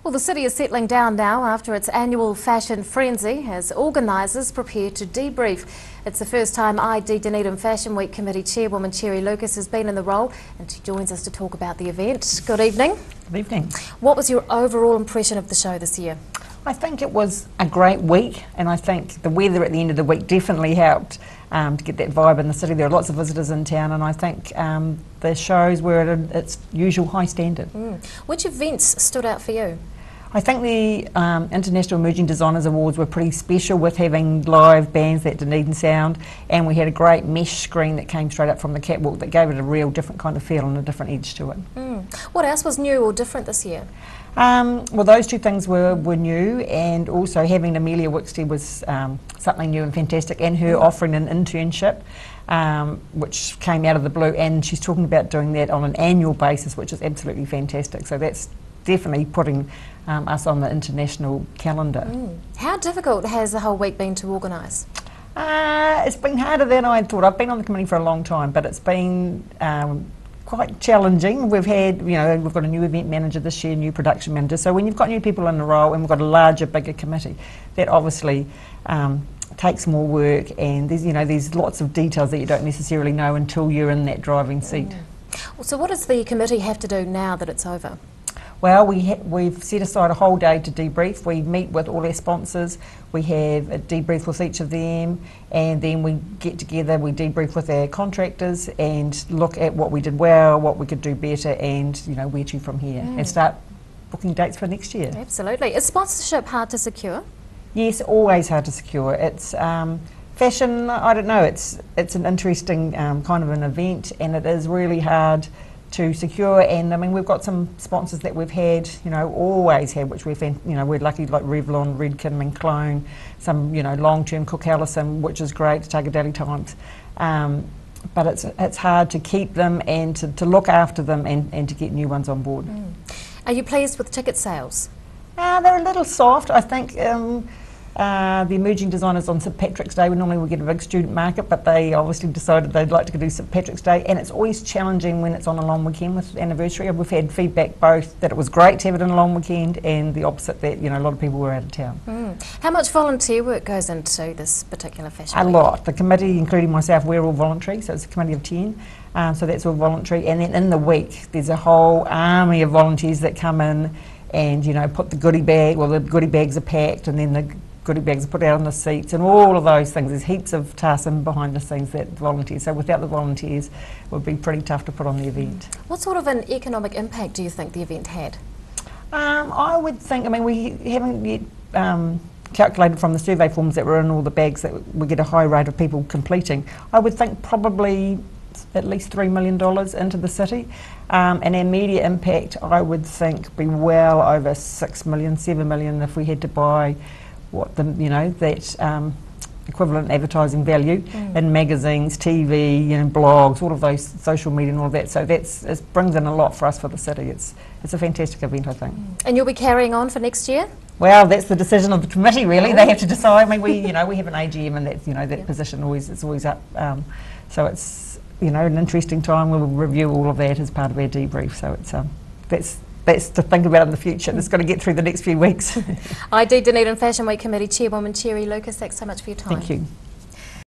Well, the city is settling down now after its annual fashion frenzy as organisers prepare to debrief. It's the first time Dunedin Fashion Week Committee Chairwoman Cherry Lucas has been in the role, and she joins us to talk about the event. Good evening. Good evening. What was your overall impression of the show this year? I think it was a great week, and I think the weather at the end of the week definitely helped to get that vibe in the city. There are lots of visitors in town, and I think the shows were at its usual high standard. Which events stood out for you? I think the International Emerging Designers Awards were pretty special, with having live bands, that Dunedin sound, and we had a great mesh screen that came straight up from the catwalk that gave it a real different kind of feel and a different edge to it. What else was new or different this year? Well, those two things were new, and also having Amelia Wixty was something new and fantastic, and her offering an internship which came out of the blue, and she's talking about doing that on an annual basis, which is absolutely fantastic. So that's definitely putting us on the international calendar. How difficult has the whole week been to organise? It's been harder than I thought. I've been on the committee for a long time, but it's been quite challenging. We've had, we've got a new event manager this year, new production manager. So when you've got new people in the role and we've got a larger, bigger committee, that obviously takes more work, and there's lots of details that you don't necessarily know until you're in that driving seat. So what does the committee have to do now that it's over? Well, we've set aside a whole day to debrief. We meet with all our sponsors, we have a debrief with each of them, and then we get together, we debrief with our contractors and look at what we did well, what we could do better, and where to from here, and start booking dates for next year. Absolutely. Is sponsorship hard to secure? Yes, always hard to secure. It's fashion, I don't know, it's an interesting kind of an event, and it is really hard to secure. And I mean, we've got some sponsors that we've had, always had, which we've been, we're lucky, like Revlon, Redken and Clone, some, long-term Cook Allison, which is great to take a daily times. But it's hard to keep them and to look after them and to get new ones on board. Are you pleased with ticket sales? They're a little soft, I think. The emerging designers on St Patrick's Day, we normally get a big student market, but they obviously decided they'd like to do St Patrick's Day, and it's always challenging when it's on a long weekend with anniversary. We've had feedback both that it was great to have it on a long weekend, and the opposite, that a lot of people were out of town. How much volunteer work goes into this particular fashion week? A lot. The committee, including myself, we're all voluntary, so it's a committee of 10, so that's all voluntary. And then in the week, there's a whole army of volunteers that come in and put the goodie bag, well, the goodie bags are packed, and then the goodie bags are put out on the seats, and all of those things. There's heaps of tasks in behind the scenes that volunteers. So without the volunteers, it would be pretty tough to put on the event. What sort of an economic impact do you think the event had? I would think, we haven't yet calculated from the survey forms that were in all the bags that we get a high rate of people completing. I would think probably at least $3 million into the city, and our media impact, I would think, be well over 6 million, 7 million if we had to buy what the that equivalent advertising value in magazines, TV, blogs, all of those, social media and all of that. So it brings in a lot for us for the city. It's a fantastic event, I think. And you'll be carrying on for next year? Well, that's the decision of the committee, really. They have to decide. We we have an AGM, and that's that position it's always up. So it's an interesting time. We'll review all of that as part of our debrief. So it's that's to think about in the future. It's got to get through the next few weeks. Dunedin Fashion Week Committee Chairwoman Cherry Lucas, thanks so much for your time. Thank you.